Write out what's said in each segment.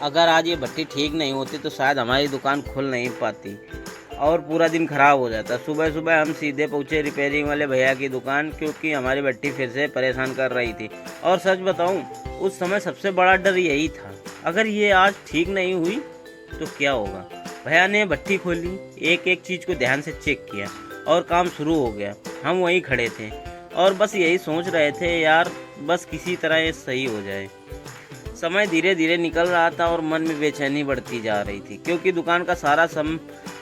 अगर आज ये भट्टी ठीक नहीं होती तो शायद हमारी दुकान खुल नहीं पाती और पूरा दिन ख़राब हो जाता। सुबह सुबह हम सीधे पहुँचे रिपेयरिंग वाले भैया की दुकान, क्योंकि हमारी भट्टी फिर से परेशान कर रही थी। और सच बताऊं, उस समय सबसे बड़ा डर यही था, अगर ये आज ठीक नहीं हुई तो क्या होगा। भैया ने भट्टी खोली, एक एक चीज़ को ध्यान से चेक किया और काम शुरू हो गया। हम वहीं खड़े थे और बस यही सोच रहे थे, यार बस किसी तरह ये सही हो जाए। समय धीरे धीरे निकल रहा था और मन में बेचैनी बढ़ती जा रही थी, क्योंकि दुकान का सारा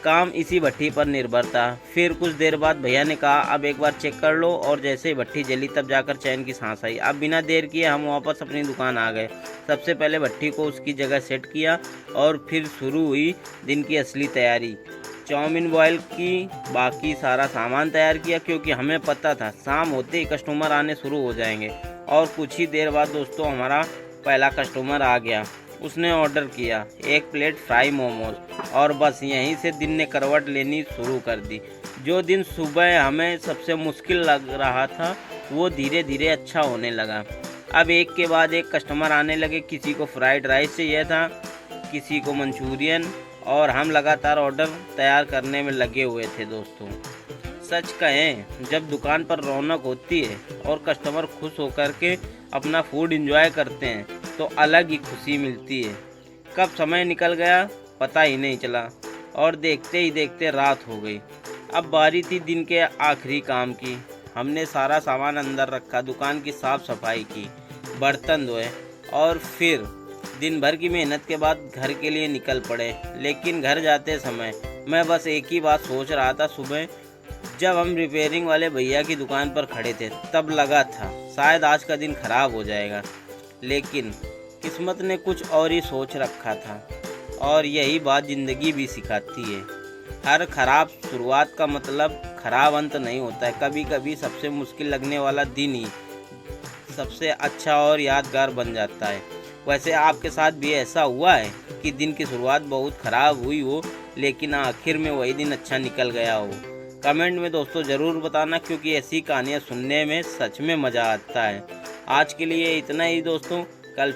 काम इसी भट्टी पर निर्भर था। फिर कुछ देर बाद भैया ने कहा, अब एक बार चेक कर लो, और जैसे ही भट्टी जली तब जाकर चैन की सांस आई। अब बिना देर किए हम वापस अपनी दुकान आ गए। सबसे पहले भट्टी को उसकी जगह सेट किया और फिर शुरू हुई दिन की असली तैयारी। चाउमीन बॉयल की, बाकी सारा सामान तैयार किया, क्योंकि हमें पता था शाम होते ही कस्टमर आने शुरू हो जाएंगे। और कुछ ही देर बाद दोस्तों हमारा पहला कस्टमर आ गया। उसने ऑर्डर किया 1 प्लेट फ्राई मोमोज, और बस यहीं से दिन ने करवट लेनी शुरू कर दी। जो दिन सुबह हमें सबसे मुश्किल लग रहा था वो धीरे धीरे अच्छा होने लगा। अब एक के बाद एक कस्टमर आने लगे। किसी को फ्राइड राइस चाहिए था, किसी को मंचूरियन, और हम लगातार ऑर्डर तैयार करने में लगे हुए थे। दोस्तों सच कहें, जब दुकान पर रौनक होती है और कस्टमर खुश होकर के अपना फूड एंजॉय करते हैं तो अलग ही खुशी मिलती है। कब समय निकल गया पता ही नहीं चला और देखते ही देखते रात हो गई। अब बारी थी दिन के आखिरी काम की। हमने सारा सामान अंदर रखा, दुकान की साफ सफाई की, बर्तन धोए और फिर दिन भर की मेहनत के बाद घर के लिए निकल पड़े। लेकिन घर जाते समय मैं बस एक ही बात सोच रहा था। सुबह जब हम रिपेयरिंग वाले भैया की दुकान पर खड़े थे तब लगा था शायद आज का दिन खराब हो जाएगा, लेकिन किस्मत ने कुछ और ही सोच रखा था। और यही बात ज़िंदगी भी सिखाती है, हर खराब शुरुआत का मतलब खराब अंत नहीं होता है। कभी कभी सबसे मुश्किल लगने वाला दिन ही सबसे अच्छा और यादगार बन जाता है। वैसे आपके साथ भी ऐसा हुआ है कि दिन की शुरुआत बहुत ख़राब हुई हो लेकिन आखिर में वही दिन अच्छा निकल गया हो? कमेंट में दोस्तों ज़रूर बताना, क्योंकि ऐसी कहानियाँ सुनने में सच में मज़ा आता है। आज के लिए इतना ही दोस्तों, कल